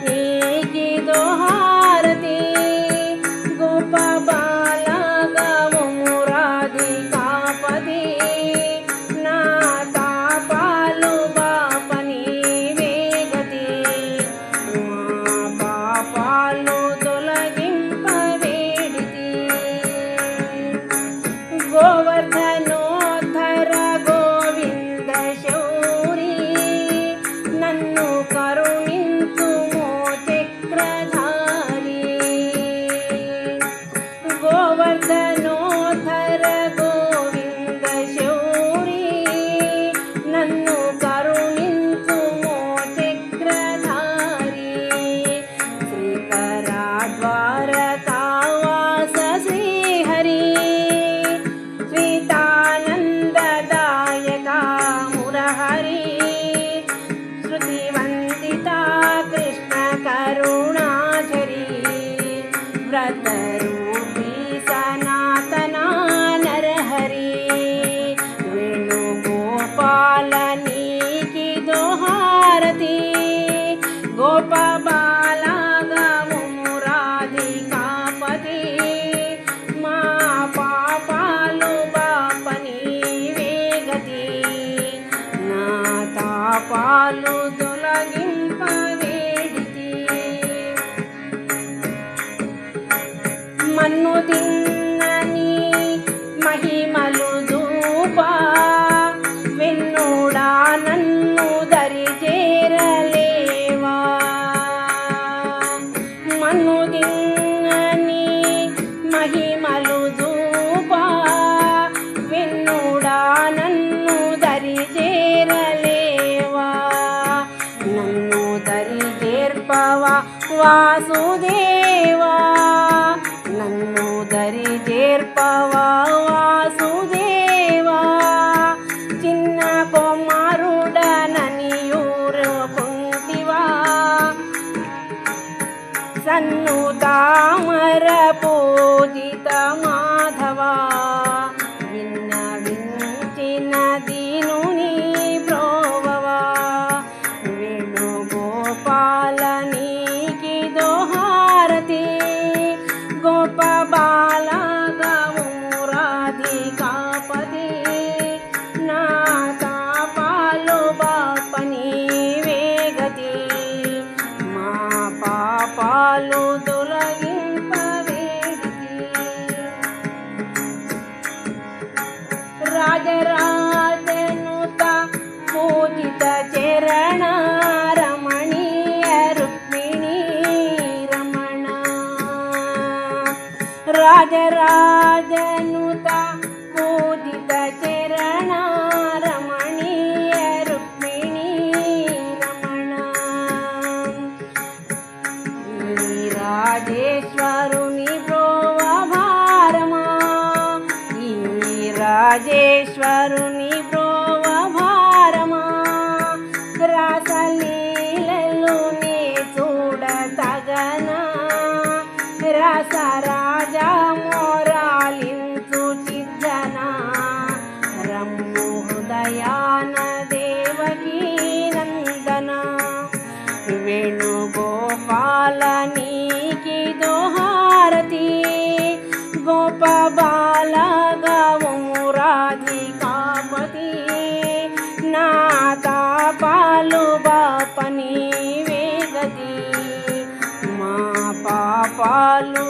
నీకిదో హారతి గోప బాలగము రాధికాపతి నా తాపాలు బాపని వేగతి మా పాపాలు తొలగింప వేడితి గోవర్ధనోద్ధర గోవింద శౌరి నన్ను కరుణించుమో చక్రధారి గోవర్ధనోద్ధర గోవింద శౌరి నన్ను కరుణించుమో చక్రధారి శ్రీకరా ద్వారకావాస శ్రీహరి శ్రీతానందదాయక మురహరి శృతివందితా కృష్ణ కరుణాచరి వ్రతరూపీ సనాతనా నరహరి వేణుగోపాల నీకిదో హారతి గోప బాలగము రాధికాపతి మా పాపాలు బాపని వేగతి నా తాపాలు తొలగింప వేడితి మన్ను తిన్నని మహిమలు దూప వెన్నుడా నన్ను దరి చేరలేవా మన్ను తిన్నని మహిమలు దూప వెన్నుడా నన్ను దరి చేరలేవా నన్ను దరి చేర్పవా వాసుదేవా నన్ను దరి చేర్పవా వాసుదేవా చిన్న కుమారుడననియూరుకుంటివా సన్ను తామర పూజిత మాధవా విన్నవించిన దీనుని బ్రోవవా వేణుగోపాల నీకిదో హారతి గోప బాలగము రాధికాపతి నా తాపాలు బాపని వేగతి మా పాపాలు తొలగింప వేడితి రాజరాజనుత పూజిత చరణ రమణీయ రుక్మిణీ రమణ రాజరాజనుత పూజిత చరణ రమణీయ రుక్మిణీ రమణ ఈ రాజేశ్వరుని బ్రోవ భారమా ఈ రాజేశ్వరుని బ్రోవ భారమా రాసలీలలు నే చూడ తగనా రస రాజా మోరాలించు చిజ్జనా రమ్ము హృదయాన దేవకీ నందన వేణుగోపాల నీకిదో హారతి గోప బాలగము రాధికాపతి నా తాపాలు బాపని వేగతి మా పాపాలు